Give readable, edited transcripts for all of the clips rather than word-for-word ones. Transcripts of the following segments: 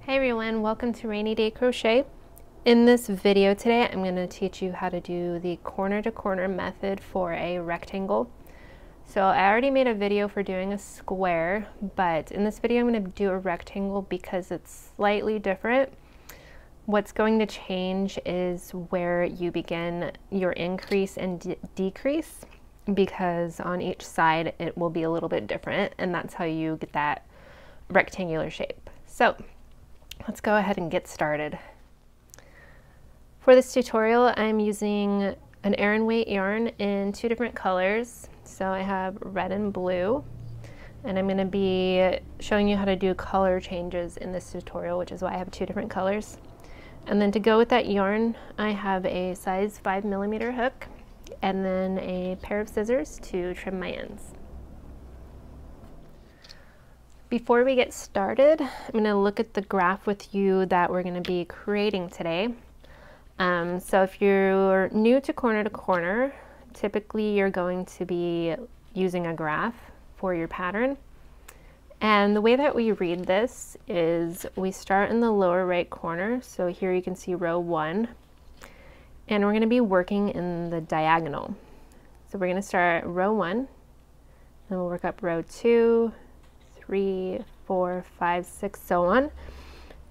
Hey everyone, welcome to Rainy Day Crochet. In this video today, I'm going to teach you how to do the corner to corner method for a rectangle. So I already made a video for doing a square, but in this video I'm going to do a rectangle because it's slightly different. What's going to change is where you begin your increase and decrease, because on each side it will be a little bit different, and that's how you get that rectangular shape. So let's go ahead and get started. For this tutorial, I'm using an Aran weight yarn in two different colors. So I have red and blue, and I'm going to be showing you how to do color changes in this tutorial, which is why I have two different colors. And then to go with that yarn, I have a size 5mm hook and then a pair of scissors to trim my ends. Before we get started, I'm going to look at the graph with you that we're going to be creating today. So if you're new to corner, typically you're going to be using a graph for your pattern. And the way that we read this is we start in the lower right corner. So here you can see row 1. And we're going to be working in the diagonal. So we're going to start row 1, and we'll work up row 2, 3, 4, 5, 6, so on.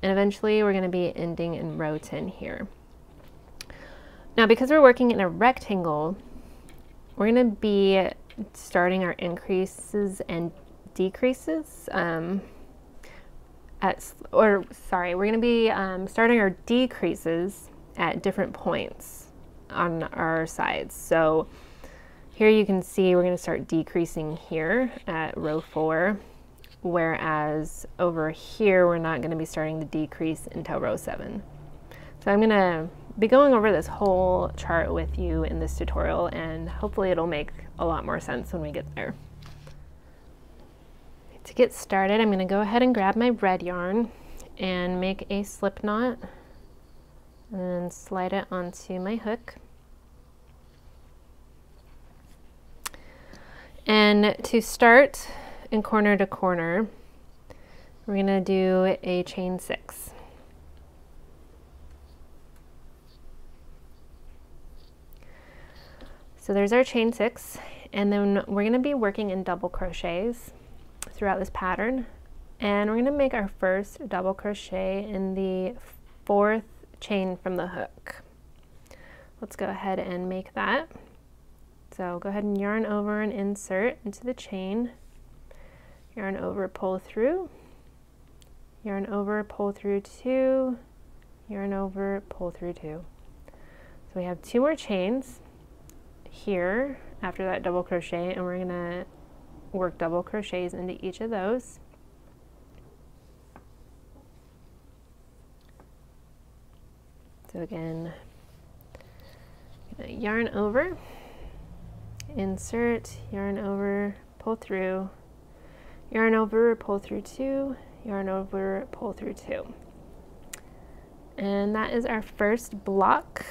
And eventually we're going to be ending in row 10 here. Now, because we're working in a rectangle, we're going to be starting our increases and decreases we're going to be starting our decreases at different points on our sides. So here you can see we're going to start decreasing here at row 4, whereas over here we're not going to be starting the decrease until row 7. So I'm going to be going over this whole chart with you in this tutorial, and hopefully it'll make a lot more sense when we get there. To get started, I'm going to go ahead and grab my red yarn and make a slip knot and slide it onto my hook. And to start in corner to corner, we're going to do a chain 6. So there's our chain 6, and then we're going to be working in double crochets throughout this pattern, and we're going to make our first double crochet in the 4th chain from the hook. Let's go ahead and make that. So go ahead and yarn over and insert into the chain, yarn over, pull through, yarn over, pull through 2, yarn over, pull through 2. So we have 2 more chains here after that double crochet, and we're going to work double crochets into each of those. So again, yarn over, insert, yarn over, pull through, yarn over, pull through 2, yarn over, pull through 2. And that is our first block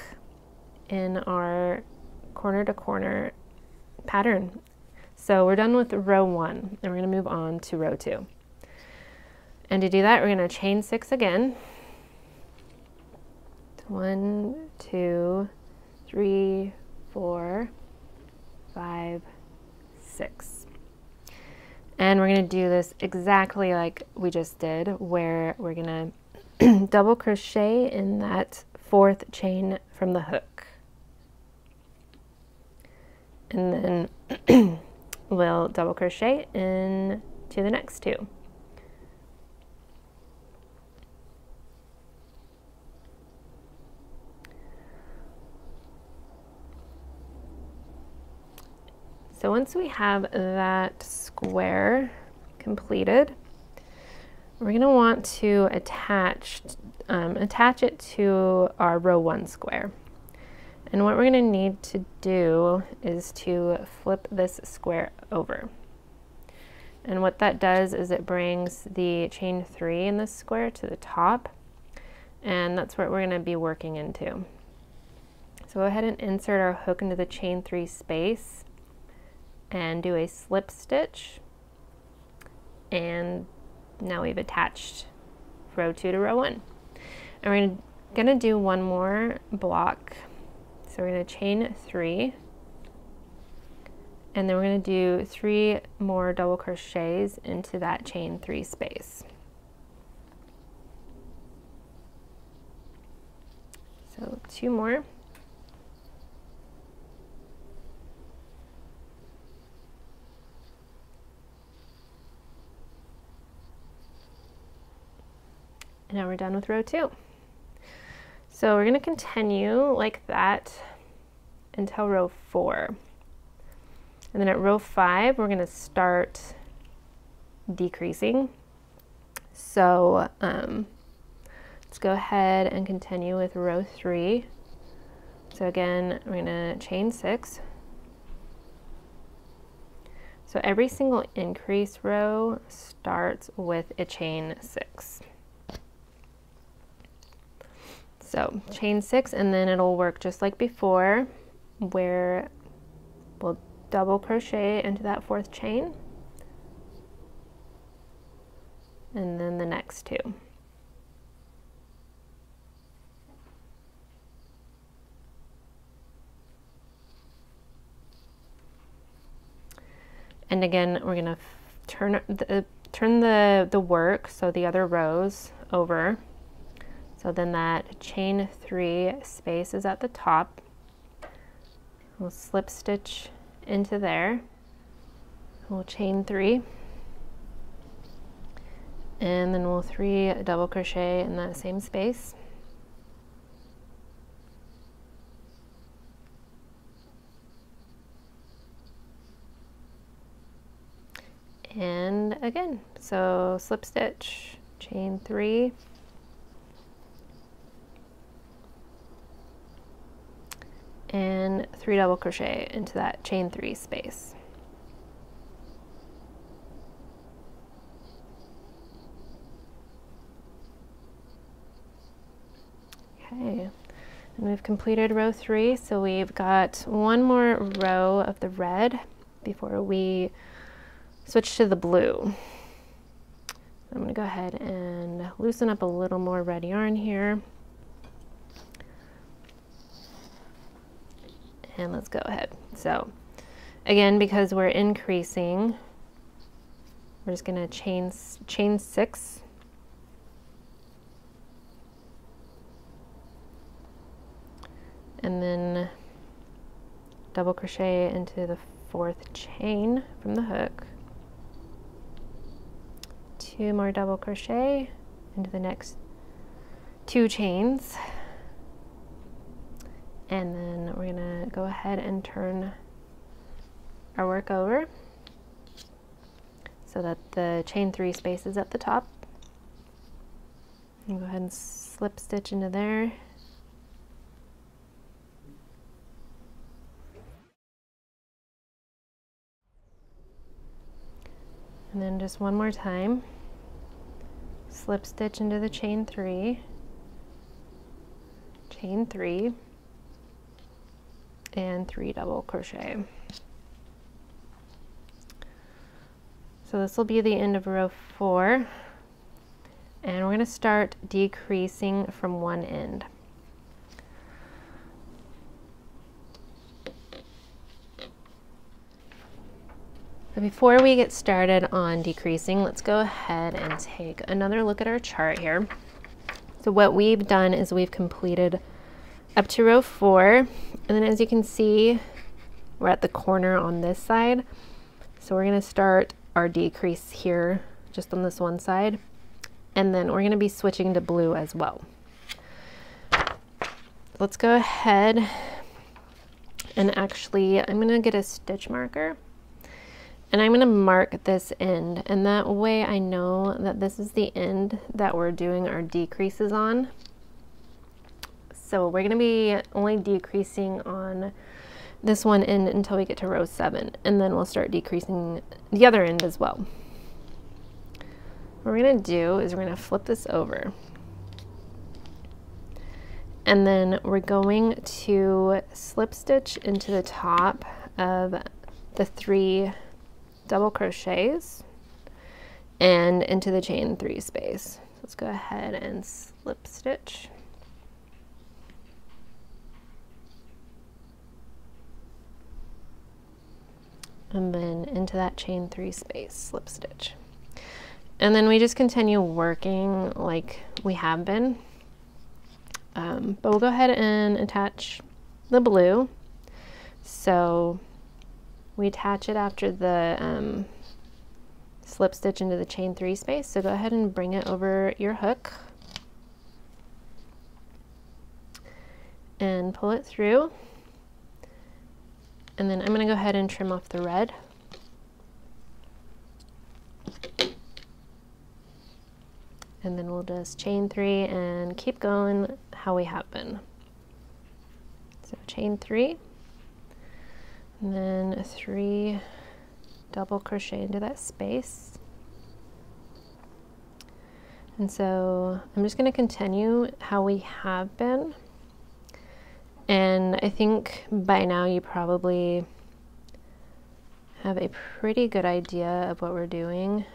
in our corner to corner pattern. So we're done with row 1, and we're going to move on to row 2. And to do that, we're going to chain 6 again. 1, 2, 3, 4, 5, 6. And we're going to do this exactly like we just did, where we're going to double crochet in that 4th chain from the hook. And then we'll double crochet into the next 2. So once we have that square completed, we're going to want to attach it to our row 1 square. And what we're going to need to do is to flip this square over. And what that does is it brings the chain 3 in this square to the top, and that's what we're going to be working into. So go ahead and insert our hook into the chain 3 space and do a slip stitch, and now we've attached row 2 to row 1. And we're gonna do one more block. So we're gonna chain 3, and then we're gonna do 3 more double crochets into that chain 3 space. So 2 more. And now we're done with row 2. So we're going to continue like that until row 4. And then at row 5, we're going to start decreasing. So let's go ahead and continue with row 3. So again, we're going to chain 6. So every single increase row starts with a chain 6. So chain 6, and then it'll work just like before, where we'll double crochet into that 4th chain, and then the next 2. And again, we're gonna turn the work, so the other rows over. So then that chain 3 space is at the top. We'll slip stitch into there. We'll chain 3. And then we'll 3 double crochet in that same space. And again, so slip stitch, chain 3. And 3 double crochet into that chain 3 space. Okay, and we've completed row 3, so we've got one more row of the red before we switch to the blue. I'm going to go ahead and loosen up a little more red yarn here. And let's go ahead. So again, because we're increasing, we're just going to chain 6. And then double crochet into the 4th chain from the hook. 2 more double crochet into the next 2 chains. And then we're gonna go ahead and turn our work over so that the chain 3 space is at the top. And go ahead and slip stitch into there. And then just one more time, slip stitch into the chain 3, chain 3, and 3 double crochet. So this will be the end of row 4, and we're going to start decreasing from one end. But before we get started on decreasing, let's go ahead and take another look at our chart here. So what we've done is we've completed up to row 4, and then as you can see, we're at the corner on this side. So we're going to start our decrease here just on this one side, and then we're going to be switching to blue as well. Let's go ahead and actually, I'm going to get a stitch marker. And I'm going to mark this end, and that way I know that this is the end that we're doing our decreases on. So we're going to be only decreasing on this one end until we get to row 7, and then we'll start decreasing the other end as well. What we're going to do is we're going to flip this over. And then we're going to slip stitch into the top of the 3 double crochets and into the chain 3 space. let's go ahead and slip stitch. And then into that chain 3 space, slip stitch. And then we just continue working like we have been. But we'll go ahead and attach the blue. So we attach it after the slip stitch into the chain 3 space. So go ahead and bring it over your hook and pull it through. And then I'm going to go ahead and trim off the red. And then we'll just chain 3 and keep going how we have been. So chain 3, and then 3 double crochet into that space. And so I'm just going to continue how we have been. And I think by now you probably have a pretty good idea of what we're doing.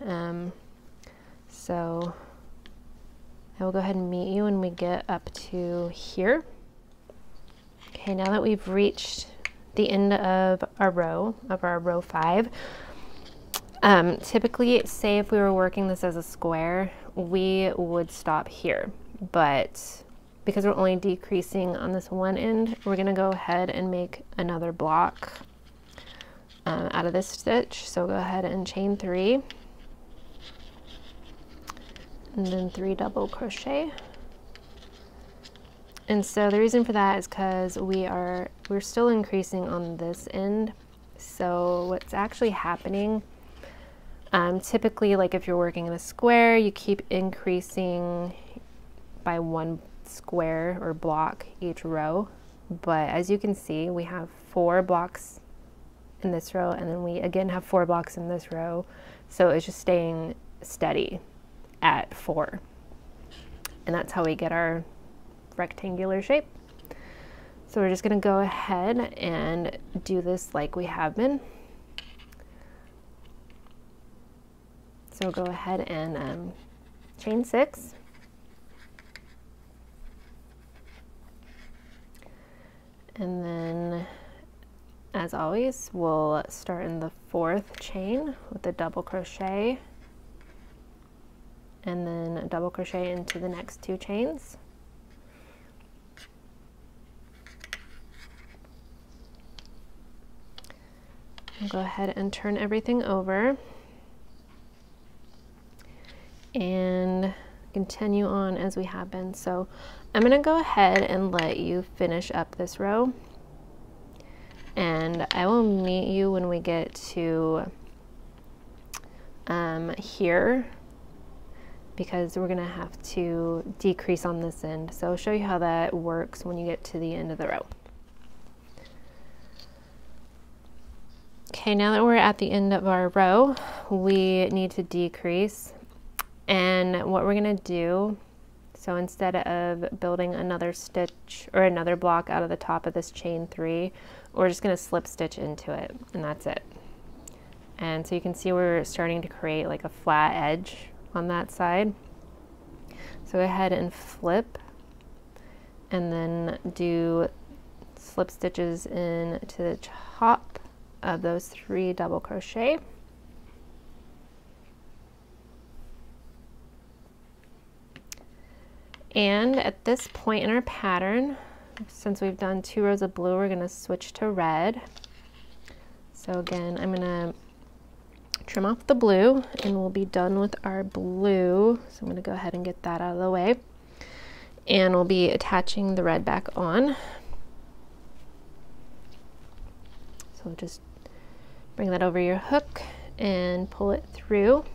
So I will go ahead and meet you when we get up to here. Okay, now that we've reached the end of our row 5, typically, say if we were working this as a square, we would stop here, but because we're only decreasing on this one end, we're gonna go ahead and make another block out of this stitch. So go ahead and chain 3, and then 3 double crochet. And so the reason for that is because we're still increasing on this end. So what's actually happening, typically, like if you're working in a square, you keep increasing by 1 square or block each row. But as you can see, we have 4 blocks in this row, and then we again have 4 blocks in this row. So it's just staying steady at 4. And that's how we get our rectangular shape. So we're just going to go ahead and do this like we have been. So go ahead and chain 6. And then, as always, we'll start in the 4th chain with a double crochet, and then a double crochet into the next 2 chains. I'll go ahead and turn everything over and continue on as we have been. So I'm going to go ahead and let you finish up this row, and I will meet you when we get to here, because we're going to have to decrease on this end. So I'll show you how that works when you get to the end of the row. Okay, now that we're at the end of our row, we need to decrease. And what we're going to do, so instead of building another stitch or another block out of the top of this chain 3, we're just going to slip stitch into it, and that's it. And so you can see we're starting to create like a flat edge on that side. So go ahead and flip, and then do slip stitches into the top of those 3 double crochet. And at this point in our pattern, since we've done 2 rows of blue, we're going to switch to red. So again, I'm going to trim off the blue, and we'll be done with our blue. So I'm going to go ahead and get that out of the way. And we'll be attaching the red back on. So just bring that over your hook and pull it through.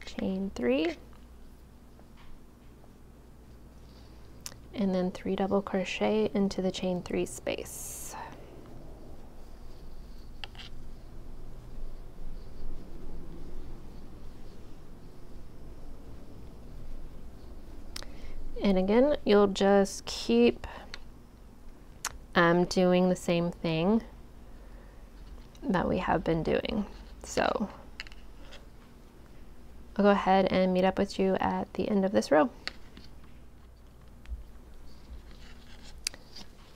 Chain 3, and then 3 double crochet into the chain 3 space. And again, you'll just keep doing the same thing that we have been doing. So I'll go ahead and meet up with you at the end of this row.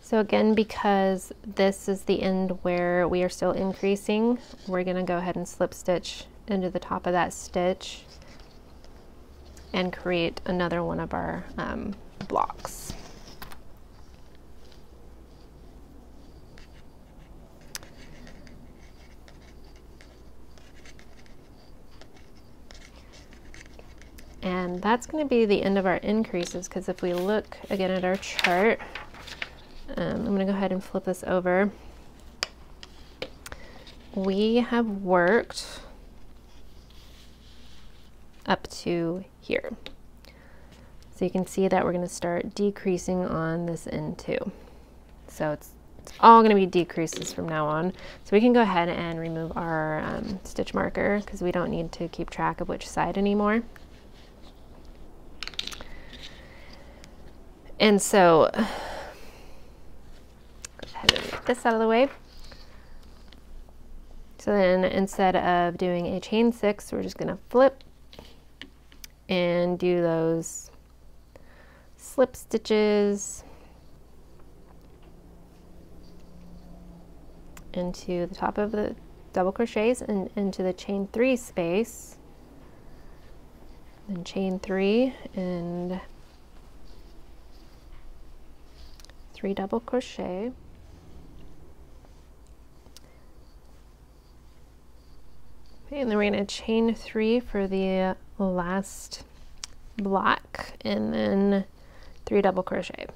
So again, because this is the end where we are still increasing, we're going to go ahead and slip stitch into the top of that stitch and create another one of our blocks. And that's going to be the end of our increases, because if we look again at our chart, I'm going to go ahead and flip this over. We have worked up to here. So you can see that we're going to start decreasing on this end too. So it's all going to be decreases from now on. So we can go ahead and remove our stitch marker, because we don't need to keep track of which side anymore. And so get this out of the way. So then instead of doing a chain 6, we're just going to flip and do those slip stitches into the top of the double crochets and into the chain 3 space, and chain 3 and 3 double crochet. Okay, and then we're going to chain 3 for the last block, and then 3 double crochet.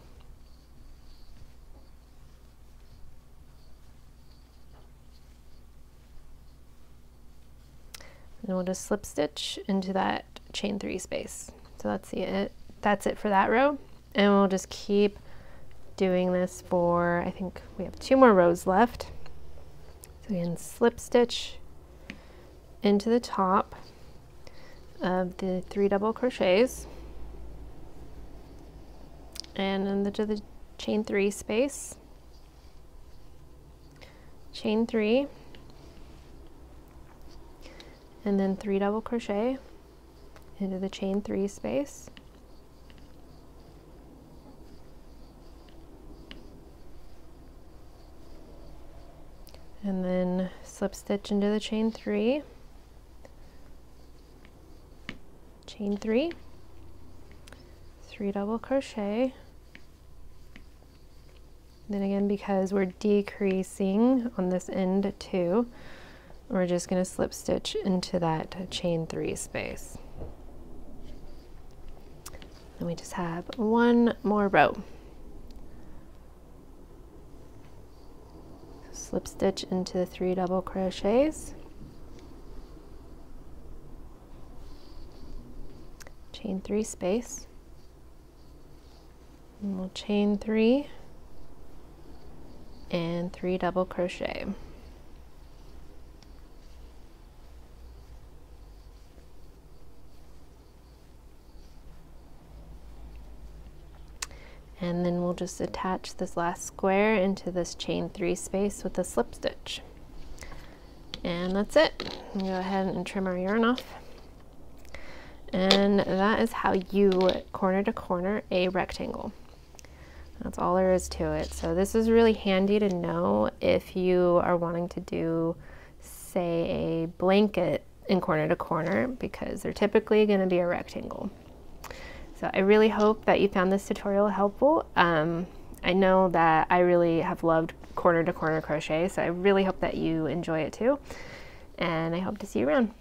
And we'll just slip stitch into that chain 3 space. So that's it for that row, and we'll just keep doing this for, I think we have 2 more rows left. So again, slip stitch into the top of the 3 double crochets and into the chain 3 space, chain 3, and then 3 double crochet into the chain 3 space, and then slip stitch into the chain 3, chain 3, 3 double crochet. Then again, because we're decreasing on this end too, we're just going to slip stitch into that chain 3 space. And we just have 1 more row. Slip stitch into the 3 double crochets, chain 3 space, and we'll chain 3 and 3 double crochet. And then we'll just attach this last square into this chain 3 space with a slip stitch. And that's it. Go ahead and trim our yarn off. And that is how you corner to corner a rectangle. That's all there is to it. So this is really handy to know if you are wanting to do, say, a blanket in corner to corner, because they're typically going to be a rectangle. So I really hope that you found this tutorial helpful. I know that I really have loved corner to corner crochet, so I really hope that you enjoy it too. And I hope to see you around.